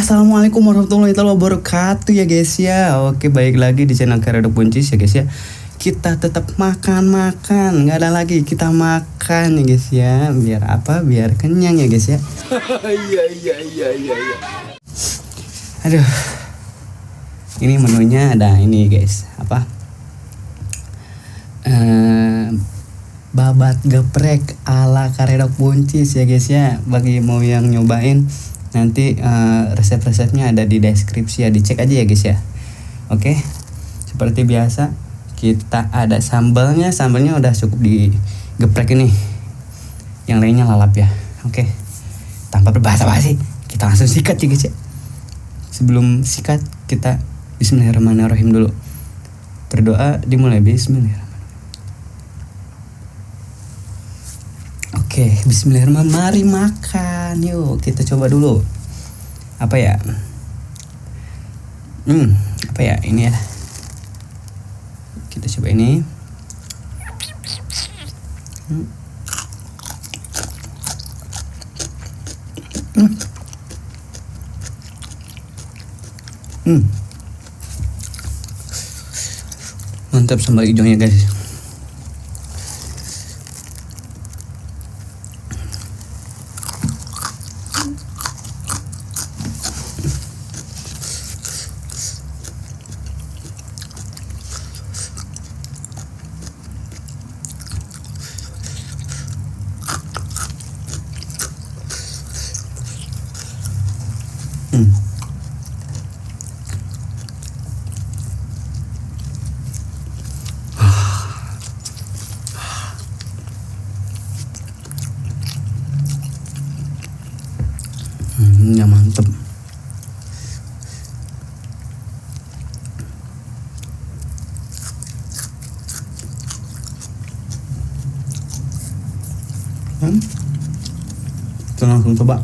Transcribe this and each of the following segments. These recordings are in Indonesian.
Assalamualaikum warahmatullahi wabarakatuh ya guys ya. Oke, balik lagi di channel Karedok Buncis ya guys ya. Kita tetap makan, nggak ada lagi kita makan ya guys ya. Biar apa? Biar kenyang ya guys ya. Iya. Aduh. Ini menunya ada ini guys, apa? Babat geprek ala Karedok Buncis ya guys ya. Bagi mau yang nyobain, nanti resep-resepnya ada di deskripsi ya, dicek aja ya guys ya. Oke, seperti biasa kita ada sambalnya udah cukup digeprek ini. Yang lainnya lalap ya. Oke, tanpa berbahasa-basi kita langsung sikat ya guys ya. Sebelum sikat kita Bismillahirrahmanirrahim dulu. Berdoa dimulai. Bismillahirrahmanirrahim. Oke, bismillahirrahmanirrahim. Mari makan. Yuk, kita coba dulu. Apa ya? Apa ya? Ini ya. Kita coba ini. Mantap sambal hijaunya guys. Ya mantep. Kita langsung coba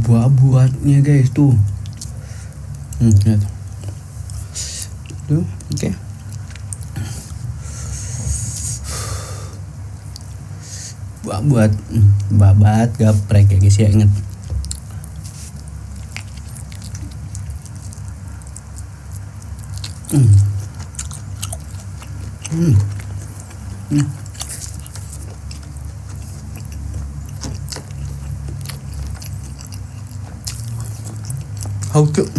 buah-buahnya guys tuh. Lihat. Tuh, oke. Buat babat geprek ya guys ya, inget. How to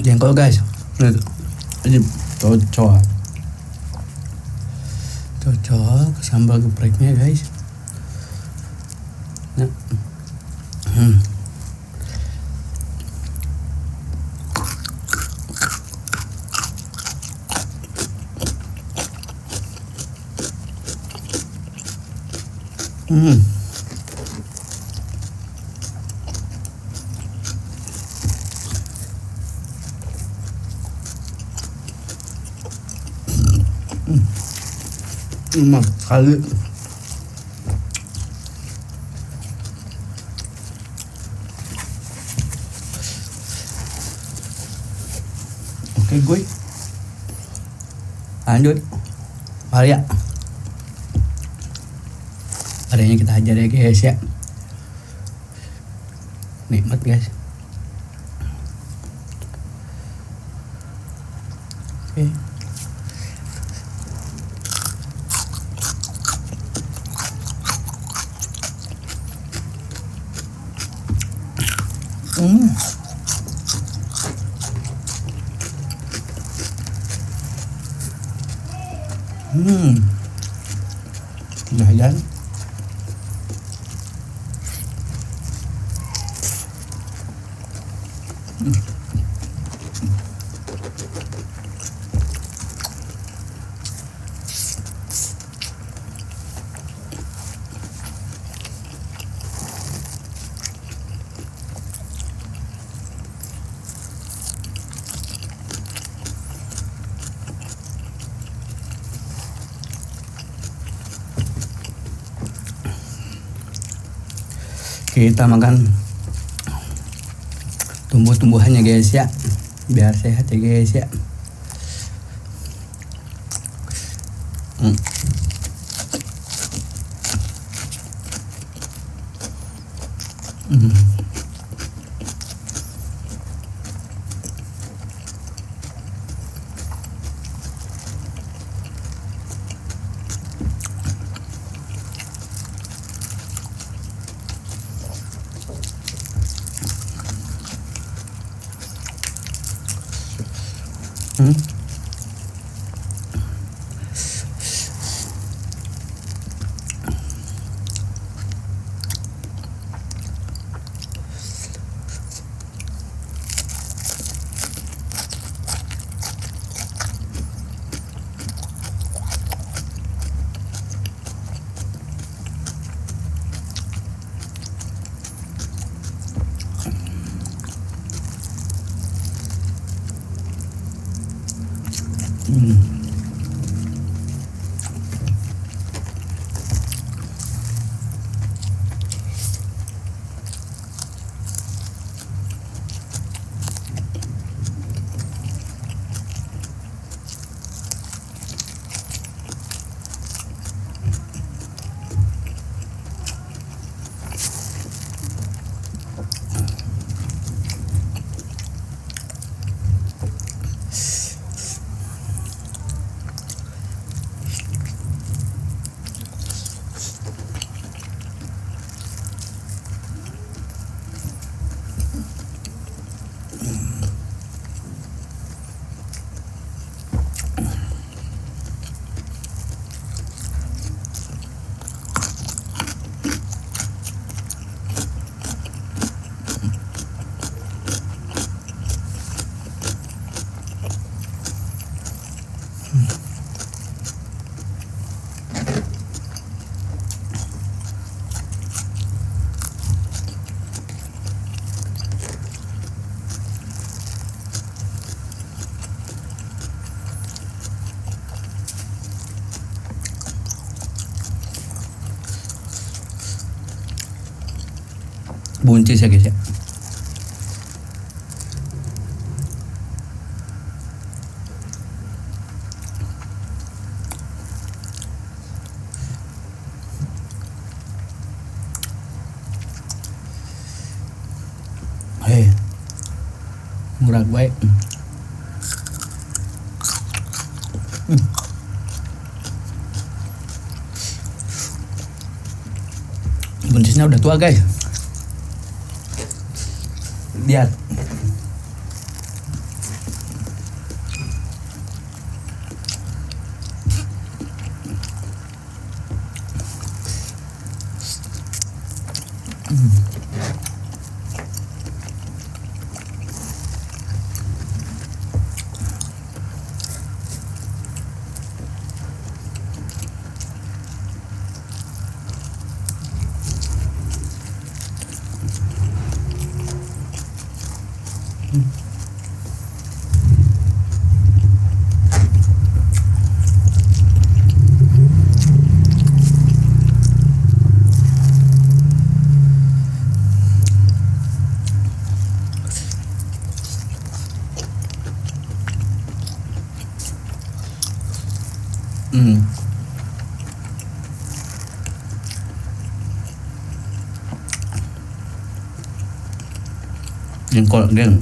jengkol guys. Ini cocok sambal gepreknya guys. Nah. Enak sekali. Oke gue lanjut. Mari ya, adanya kita ajar ya guys ya. Nikmat guys. Oke. Jajan. Kita makan tumbuh-tumbuhannya guys ya, biar sehat ya guys ya. Buncis ya guys ya. Murah baik. Buncisnya udah tua guys. Lihat. Jengkol geng.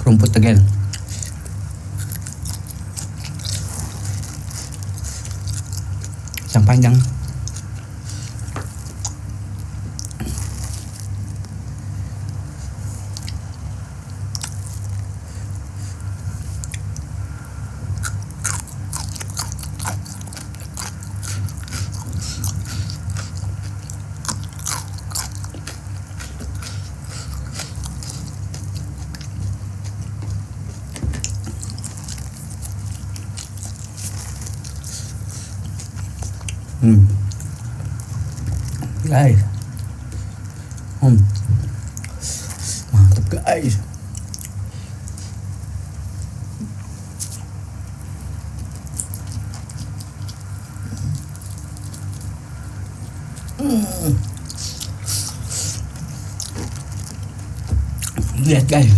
Rumput tegen. yang panjang. Guys, mantap guys. Lihat guys.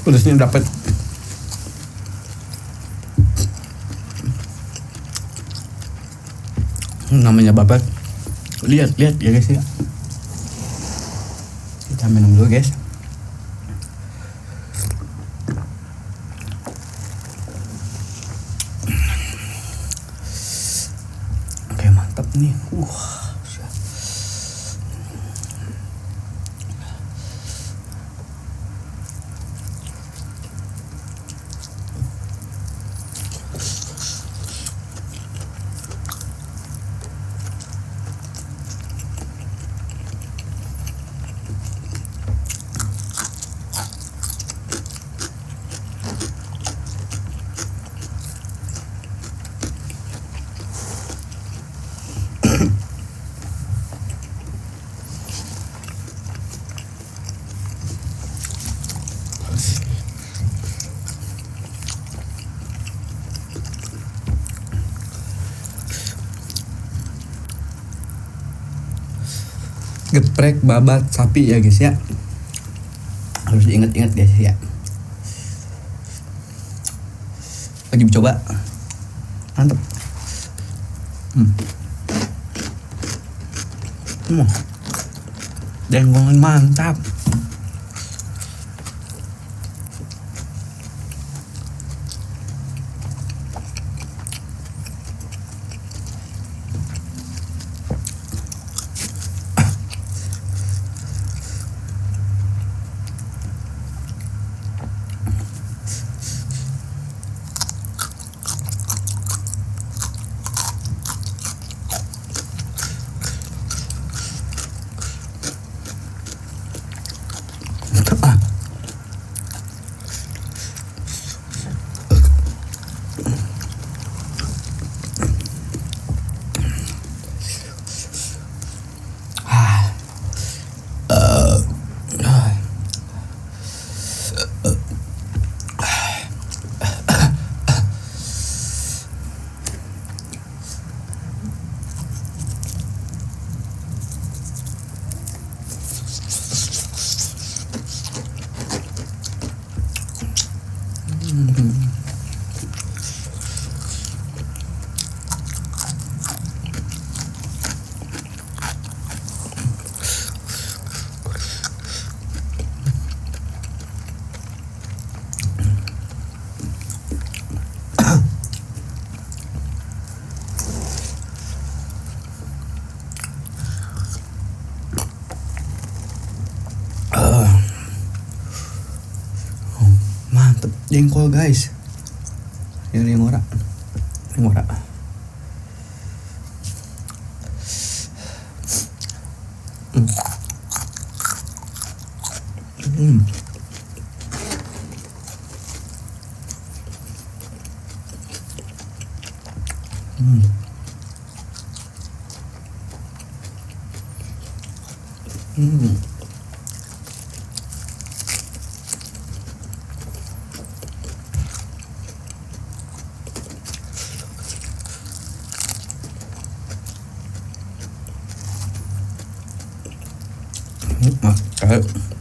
Pedasnya dapat. Namanya babat. Lihat ya guys ya. Kita minum dulu guys. Oke, mantap nih. Geprek babat sapi ya guys ya, harus diingat-ingat guys ya. Lagi coba, mantep. Denggongan mantap. Mantep jengkol guys. Ini ngora. Mantap.